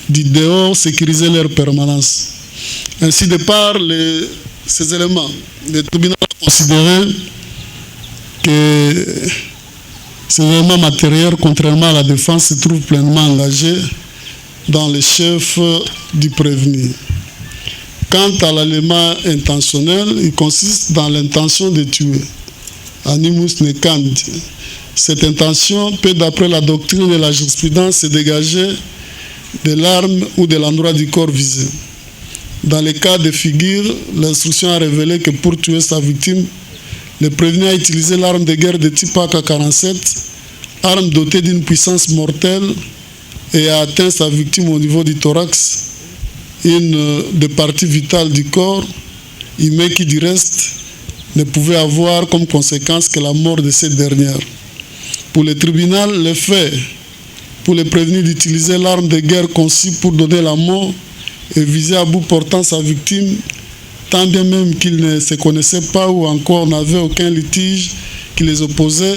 du dehors, sécurisaient leur permanence. Ainsi, de par ces éléments, le tribunal a considéré que ces éléments matériels, contrairement à la défense, se trouvent pleinement engagés dans les chefs du prévenu. Quant à l'élément intentionnel, il consiste dans l'intention de tuer. Animus necandi. Cette intention peut, d'après la doctrine de la jurisprudence, se dégager de l'arme ou de l'endroit du corps visé. Dans les cas de figure, l'instruction a révélé que pour tuer sa victime, le prévenu a utilisé l'arme de guerre de type AK-47, arme dotée d'une puissance mortelle, et a atteint sa victime au niveau du thorax, une des parties vitales du corps, mais qui du reste ne pouvait avoir comme conséquence que la mort de cette dernière. Pour le tribunal, le fait pour le prévenu d'utiliser l'arme de guerre conçue pour donner la mort et viser à bout portant sa victime, tant bien même qu'il ne se connaissait pas ou encore n'avait aucun litige qui les opposait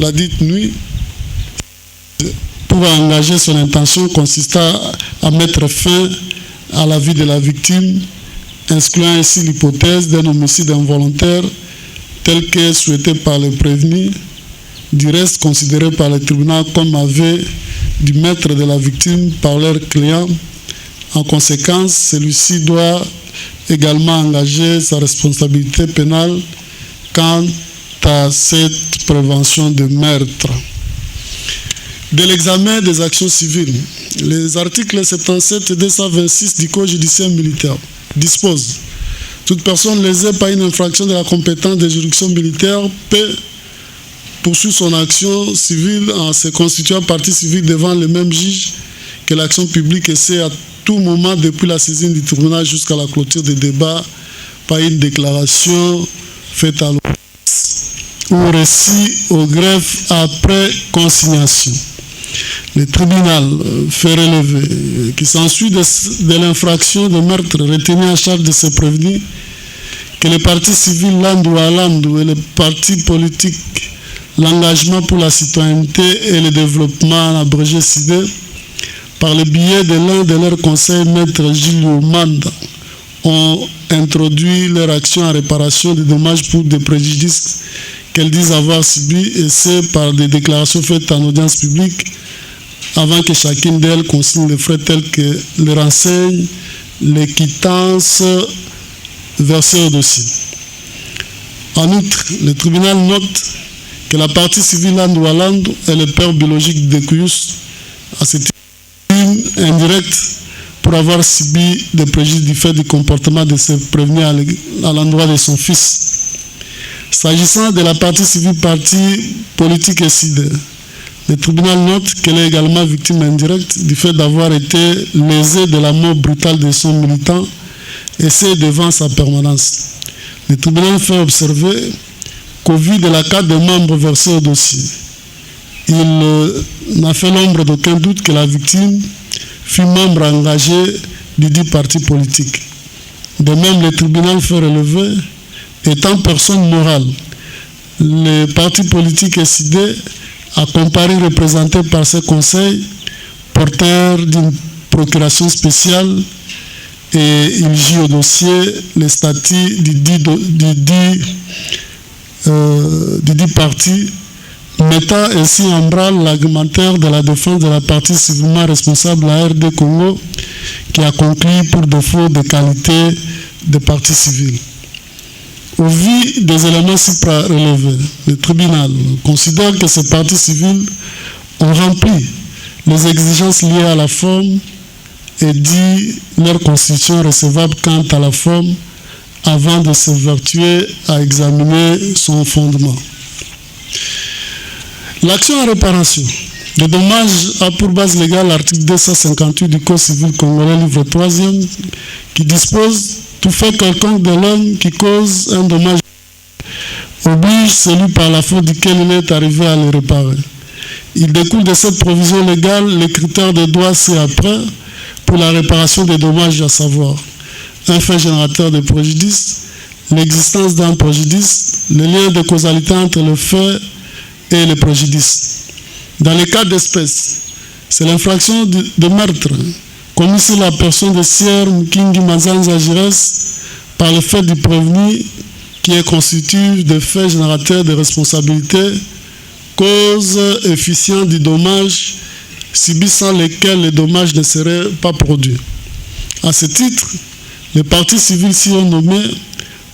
la dite nuit, pour engager son intention consistant à mettre fin à la vie de la victime, excluant ainsi l'hypothèse d'un homicide involontaire tel que souhaité par le prévenu, du reste considéré par le tribunal comme aveu du maître de la victime par leur client, En conséquence, celui-ci doit également engager sa responsabilité pénale quant à cette prévention de meurtre. De l'examen des actions civiles, les articles 77 et 226 du Code judiciaire militaire disposent: toute personne lésée par une infraction de la compétence des juridictions militaires peut poursuivre son action civile en se constituant partie civile devant le même juge que l'action publique, et c'est à tout moment depuis la saisine du tribunal jusqu'à la clôture des débats par une déclaration faite à l'audience ou récit au greffe après consignation. Le tribunal fait relever qu'il s'ensuit de l'infraction de meurtre retenue en charge de ce prévenu que les partis civils Landu à Landu et les partis politiques l'engagement pour la citoyenneté et le développement en abrégé CIDE, par le biais de l'un de leurs conseils, Maître Gilles Manda, ont introduit leur action en réparation des dommages pour des préjudices qu'elles disent avoir subis, et c'est par des déclarations faites en audience publique avant que chacune d'elles consigne les frais tels que les renseigne les quittances versées au dossier. En outre, le tribunal note que la partie civile Landu à Landu est le père biologique de Kuyus, à cette indirect pour avoir subi des préjudices du fait du comportement de ce prévenu à l'endroit de son fils. S'agissant de la partie civile, partie politique et CIDE, le tribunal note qu'elle est également victime indirecte du fait d'avoir été lésée de la mort brutale de son militant, et c'est devant sa permanence. Le tribunal fait observer qu'au vu de la carte des membres versés au dossier, il n'a fait l'ombre d'aucun doute que la victime fut membre engagé du dit parti politique. De même, le tribunal fait relever, étant personne morale, les partis politiques et CIDE a comparé représenté par ce conseil, porteur d'une procuration spéciale, et il gît au dossier les statuts du dit parti, mettant ainsi en branle l'argumentaire de la défense de la partie civilement responsable à RD Congo, qui a conclu pour défaut de qualité de partie civile. Au vu des éléments supra-relevés, le tribunal considère que ces parties civiles ont rempli les exigences liées à la forme et dit leur constitution recevable quant à la forme avant de s'évertuer à examiner son fondement. L'action en réparation des dommages a pour base légale l'article 258 du Code civil congolais, livre 3e, qui dispose: tout fait quelconque de l'homme qui cause un dommage oblige celui par la faute duquel il est arrivé à le réparer. Il découle de cette provision légale les critères de droit ci-après pour la réparation des dommages, à savoir un fait générateur de préjudice, l'existence d'un préjudice, le lien de causalité entre le fait et le préjudice. Dans les cas d'espèce, c'est l'infraction de meurtre commis sur la personne de Sier Mkingi Mazanza Gires par le fait du prévenu qui est constitutif de faits générateurs de responsabilité, cause efficiente du dommage subi sans lesquels le dommage ne serait pas produit. À ce titre, les parties civiles s'y ont nommé,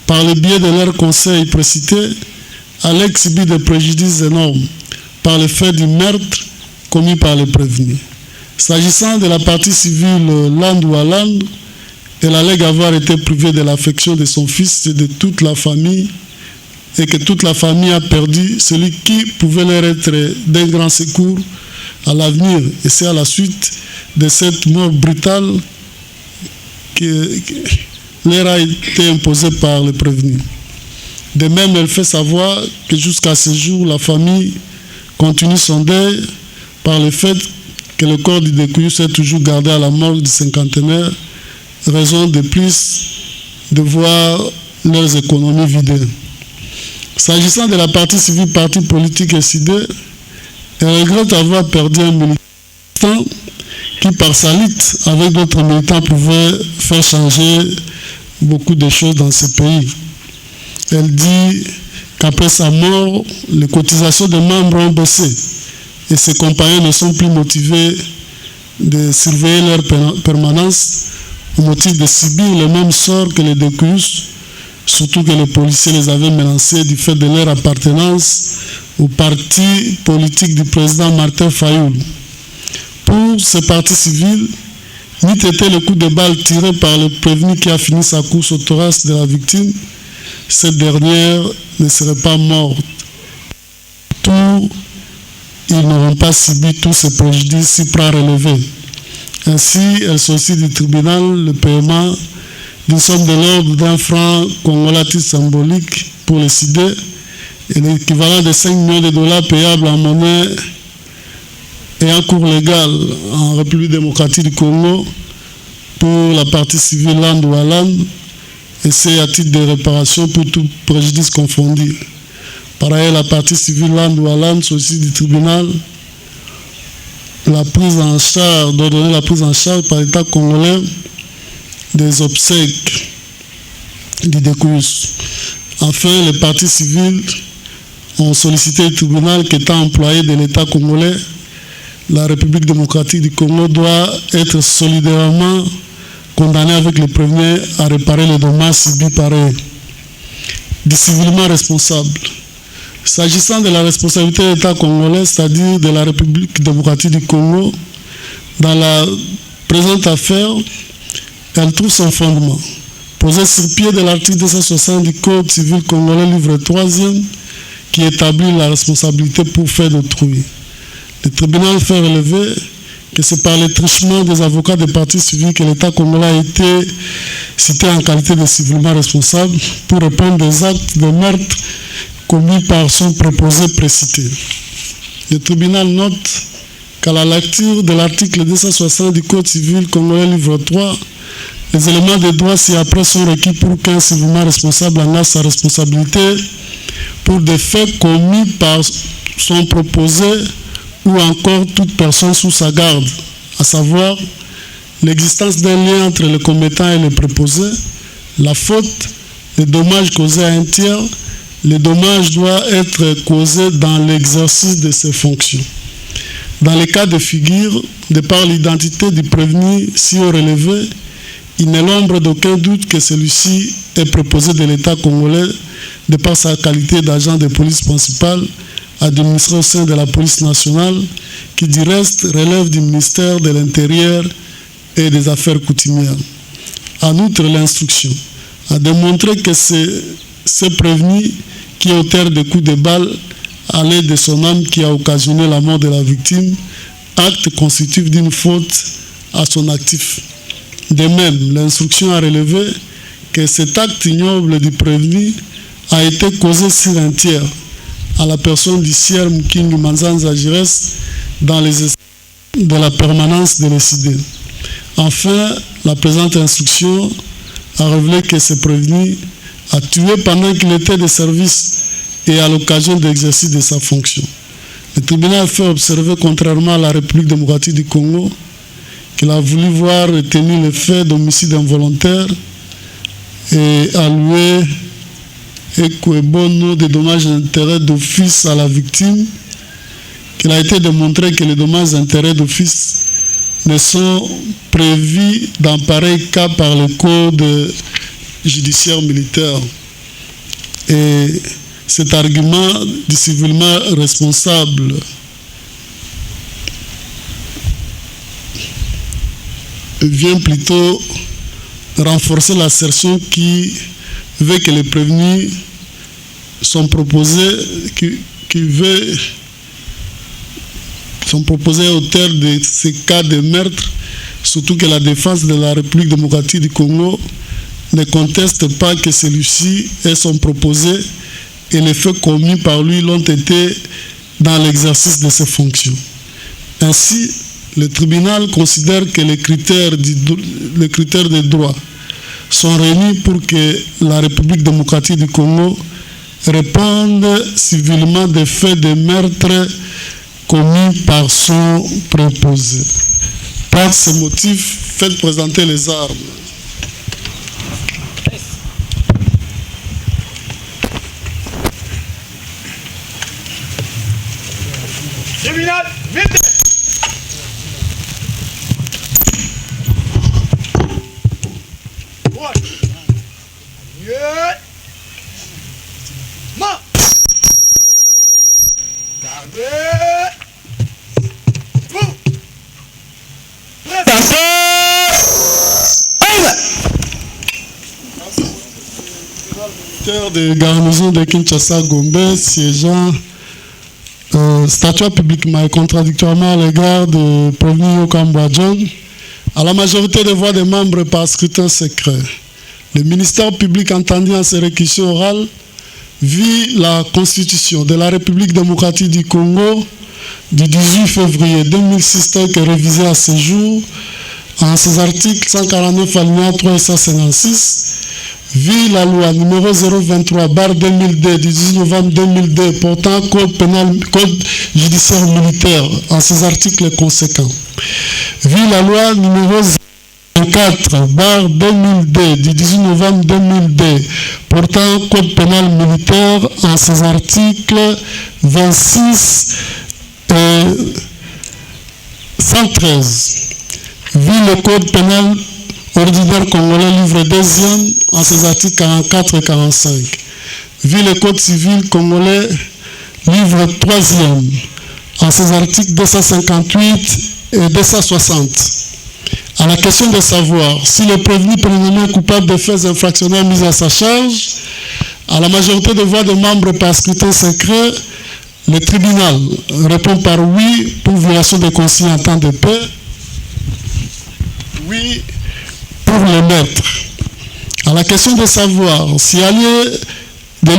par le biais de leur conseil précité, allèguent subir des préjudices énormes par le fait du meurtre commis par les prévenus. S'agissant de la partie civile Landu à Landu, elle allègue avoir été privée de l'affection de son fils et de toute la famille, et que toute la famille a perdu celui qui pouvait leur être d'un grand secours à l'avenir. Et c'est à la suite de cette mort brutale que leur a été imposée par les prévenus. De même, elle fait savoir que jusqu'à ce jour, la famille continue son deuil par le fait que le corps du découillus est toujours gardé à la morgue du cinquantenaire, raison de plus de voir leurs économies vidées. S'agissant de la partie civile, parti politique et CIDE, elle regrette avoir perdu un militant qui, par sa lutte avec d'autres militants, pouvait faire changer beaucoup de choses dans ce pays. Elle dit qu'après sa mort, les cotisations des membres ont baissé et ses compagnons ne sont plus motivés de surveiller leur permanence au motif de subir le même sort que les Décus, surtout que les policiers les avaient menacés du fait de leur appartenance au parti politique du président Martin Fayoul. Pour ce parti civil, n'eût été le coup de balle tiré par le prévenu qui a fini sa course au thorax de la victime, cette dernière ne serait pas morte. Ils n'auront pas subi tous ces préjudices si près relevés. Ainsi, elle sollicite du tribunal le paiement d'une somme de l'ordre d'un franc congolais symbolique pour les CIDE et l'équivalent de 5 millions de dollars payables en monnaie et en cours légal en République démocratique du Congo pour la partie civile land ou à land, et c'est à titre de réparation pour tout préjudice confondu. Par ailleurs, la partie civile land ou à land sollicite du tribunal d'ordonner la prise en charge par l'État congolais des obsèques du Décus. Enfin, les parties civiles ont sollicité le tribunal qu'étant employé de l'État congolais, la République démocratique du Congo doit être solidairement condamnée avec les prévenus à réparer les dommages subis par eux. Du civilement responsable. S'agissant de la responsabilité de l'État congolais, c'est-à-dire de la République démocratique du Congo, dans la présente affaire, elle trouve son fondement. Posé sur pied de l'article 260 du Code civil congolais, livre 3e, qui établit la responsabilité pour fait d'autrui. Le tribunal fait relever que c'est par le truchement des avocats des partis civils que l'État congolais a été cité en qualité de civilement responsable pour répondre des actes de meurtre commis par son préposé précité. Le tribunal note qu'à la lecture de l'article 260 du Code civil congolais, livre 3, les éléments de droit ci-après sont requis pour qu'un civilement responsable engage sa responsabilité pour des faits commis par son proposé ou encore toute personne sous sa garde, à savoir l'existence d'un lien entre le commettant et le préposé, la faute, les dommages causés à un tiers. Le dommage doit être causé dans l'exercice de ses fonctions. Dans les cas de figure, de par l'identité du prévenu si haut relevé, il n'est l'ombre d'aucun doute que celui-ci est préposé de l'État congolais de par sa qualité d'agent de police principale administré au sein de la police nationale, qui du reste relève du ministère de l'Intérieur et des Affaires coutumières. En outre, l'instruction a démontré que c'est prévenu qui est auteur de coups de balle à l'aide de son arme qui a occasionné la mort de la victime, acte constitutif d'une faute à son actif. De même, l'instruction a relevé que cet acte ignoble du prévenu a été causé sur un tiers à la personne du sieur Mukingi Manzanza Gires dans les espaces de la permanence de l'ECD. Enfin, la présente instruction a révélé que ce prévenu a tué pendant qu'il était de service et à l'occasion de l'exercice de sa fonction. Le tribunal a fait observer, contrairement à la République démocratique du Congo, qu'il a voulu voir retenir le fait d'homicide involontaire et allouer Ekwebono des dommages et intérêts d'office à la victime, qu'il a été démontré que les dommages et intérêts d'office ne sont prévus dans pareil cas par le code judiciaire militaire. Et cet argument du civilement responsable vient plutôt renforcer l'assertion qui veut que les prévenus sont proposés, sont proposés au terme de ces cas de meurtre, surtout que la défense de la République démocratique du Congo ne conteste pas que celui-ci et son proposé et les faits commis par lui l'ont été dans l'exercice de ses fonctions. Ainsi, le tribunal considère que les critères de droit sont réunis pour que la République démocratique du Congo réponde civilement des faits de meurtre commis par son préposé. Par ce motif, faites présenter les armes. Tribunal, vite! de garnison de Kinshasa Gombe siégeant statuant publiquement et contradictoirement à l'égard de prévenu Yokamba John à la majorité des voix des membres par scrutin secret. Le ministère public entendu en ces réquisitions orales vit la Constitution de la République démocratique du Congo du 18 février 2006 telle que révisée à ce jour en ses articles 149 alinéa 3 et 156 vit la loi numéro 023/2002 du 10 novembre 2002 portant code pénal, code judiciaire militaire en ses articles conséquents. Vit la loi numéro 24/2002 du 18 novembre 2002 portant code pénal militaire en ses articles 26 et 113. Vit le code pénal ordinaire congolais livre 2e en ses articles 44 et 45. Vit le code civil congolais livre 3e en ses articles 258 et 260. À la question de savoir si le prévenu prénommé coupable de faits infractionnels mis à sa charge, à la majorité des voix des membres par scrutin secret, le tribunal répond par oui pour violation des consignes en temps de paix, oui pour le maître. À la question de savoir si allié de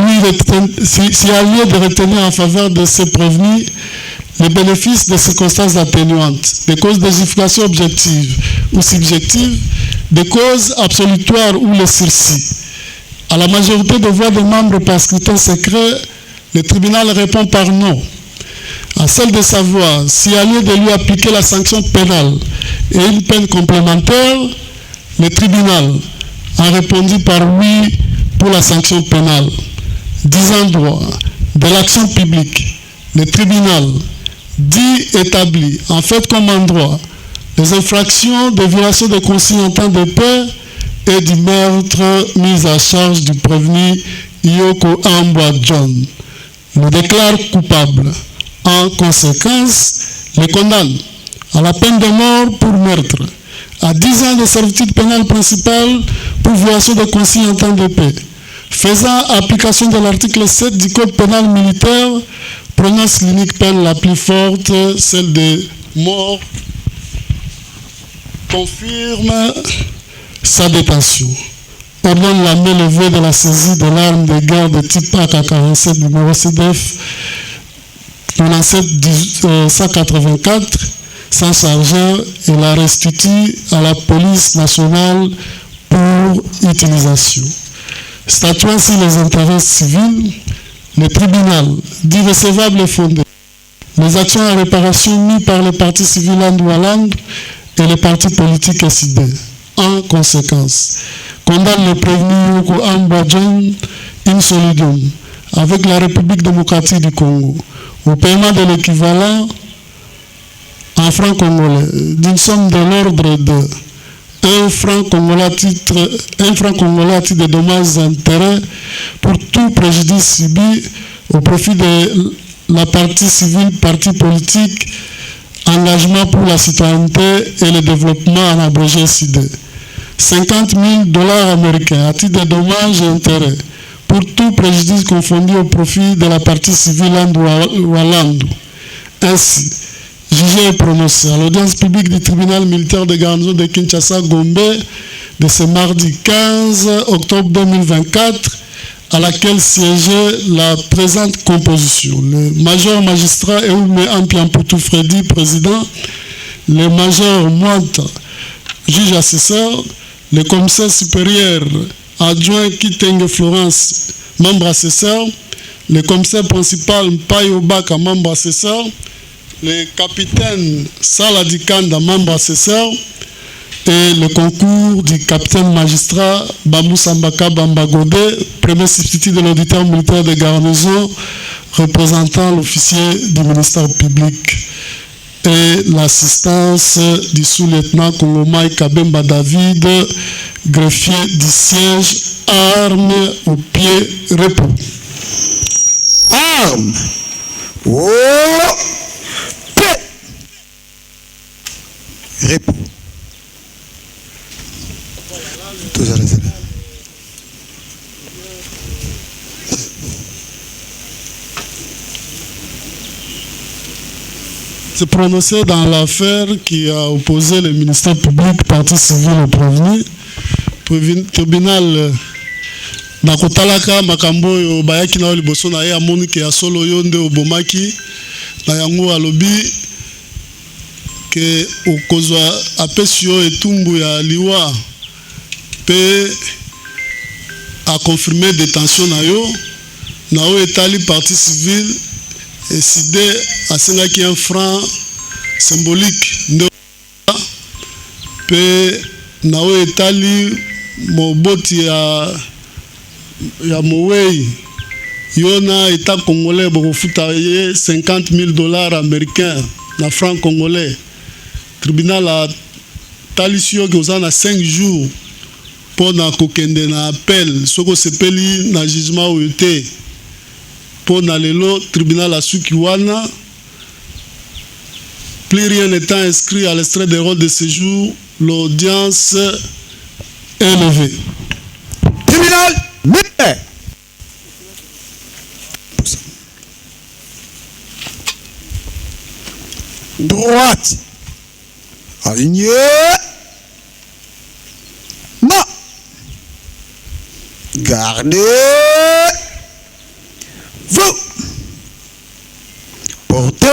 retenir en faveur de ces prévenus les bénéfices des circonstances atténuantes, des causes de justification objectives ou subjectives, des causes absolutoires ou le sursis. À la majorité des voix des membres par scrutin secret, le tribunal répond par non. À celle de savoir si allié de lui appliquer la sanction pénale et une peine complémentaire, le tribunal a répondu par oui pour la sanction pénale. Disant droit de l'action publique, le tribunal dit établi en fait comme en droit les infractions de violation des consignes en temps de paix et du meurtre mis à charge du prévenu Yoko Amba John. Le déclare coupable. En conséquence, le condamne à la peine de mort pour meurtre, à 10 ans de servitude pénale principale pour violation des consignes en temps de paix, faisant application de l'article 7 du Code pénal militaire, prononce l'unique peine la plus forte, celle de mort, confirme sa détention, ordonne la main levée de la saisie de l'arme de guerre de type AK-47 numéro CDF 97-184 sans chargeur et la restitue à la police nationale pour utilisation. Statuant ainsi les intérêts civils, le tribunal dit recevable et fondé les actions en réparation mises par les partis civils Land et les partis politiques SID. En conséquence, condamne le prévenu Yoko Amba John in solidum avec la République démocratique du Congo au paiement de l'équivalent en francs congolais d'une somme de l'ordre de 1 franc congolais à titre de dommages et intérêts pour tout préjudice subi au profit de la partie civile, parti politique, engagement pour la citoyenneté et le développement en abrégé SID. $50,000 américains à titre de dommages et intérêts pour tout préjudice confondu au profit de la partie civile Walandu. Ainsi, jugé et prononcé à l'audience publique du tribunal militaire de garnison de Kinshasa Gombe de ce mardi 15 octobre 2024, à laquelle siégeait la présente composition. Le major magistrat Eume Ampiamputu Freddy, président, le major Mwanta, juge assesseur, le commissaire supérieur adjoint Kitenge Florence, membre assesseur, le commissaire principal Mpayo Baka, membre assesseur, le capitaine Saladi Kanda, membre assesseur, et le concours du capitaine magistrat Bambou Sambaka Bambagode, premier substitut de l'auditeur militaire de garnison, représentant l'officier du ministère public, et l'assistance du sous-lieutenant Kongomai Kabemba David, greffier du siège, armes au pied, repos. Armes au pied, repos. Tous à l'aise. se prononcer dans l'affaire qui a opposé le ministère public, partie civile au prévenu. Tribunal na kotalaka makambo oyo bayaki na liboso na ye amoni ke ya solo yo nde obomaki na yango alobi ke okozwa apesi yo etumbu ya liwa pe a confirmé détention na yo na oyo etali partie civile eside asengaki un franc symbolique nde pe na oyo etali moboti ya mowei yo na état congolais bokofuta ye $50,000 américains na franc congolais. Tribunal a talisi yo koza na 5 jours pour na kokende na appel soko sepeli na jugement oyo te pour na lelo tribunal a suki wana. Plus rien n'étant inscrit à l'extrait des rôles de séjour, l'audience est levée. Tribunal militaire. Droite. Aligné. Main. Gardez. Vous. Portez.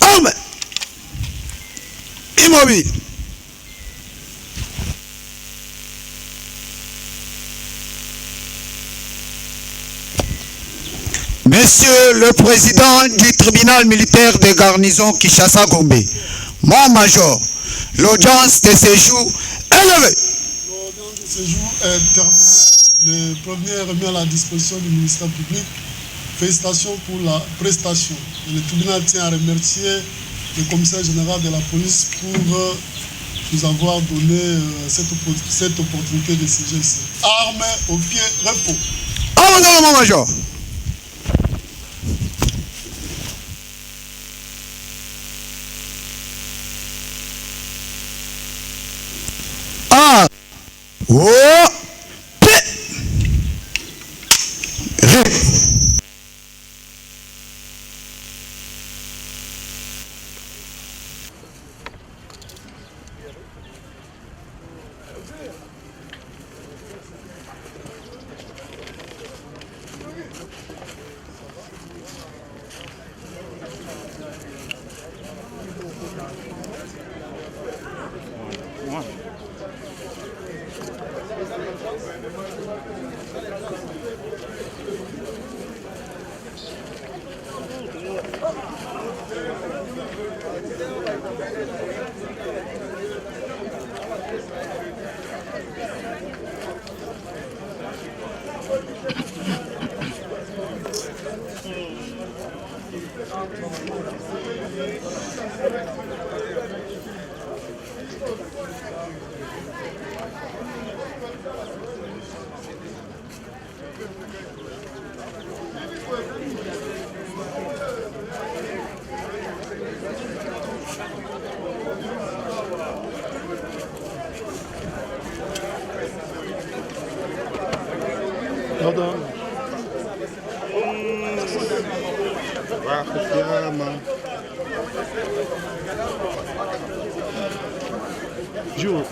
Arme. Immobile. Monsieur le Président du tribunal militaire de garnison Kinshasa-Gombe, mon major, l'audience de séjour est levée. L'audience de séjour est terminée. Le premier est remis à la disposition du ministère public. Félicitations pour la prestation. Et le tribunal tient à remercier le commissaire général de la police pour nous avoir donné cette opportunité de siéger ici. Armes au pied, repos. Armes, mon major. A, O, P, R. Jour.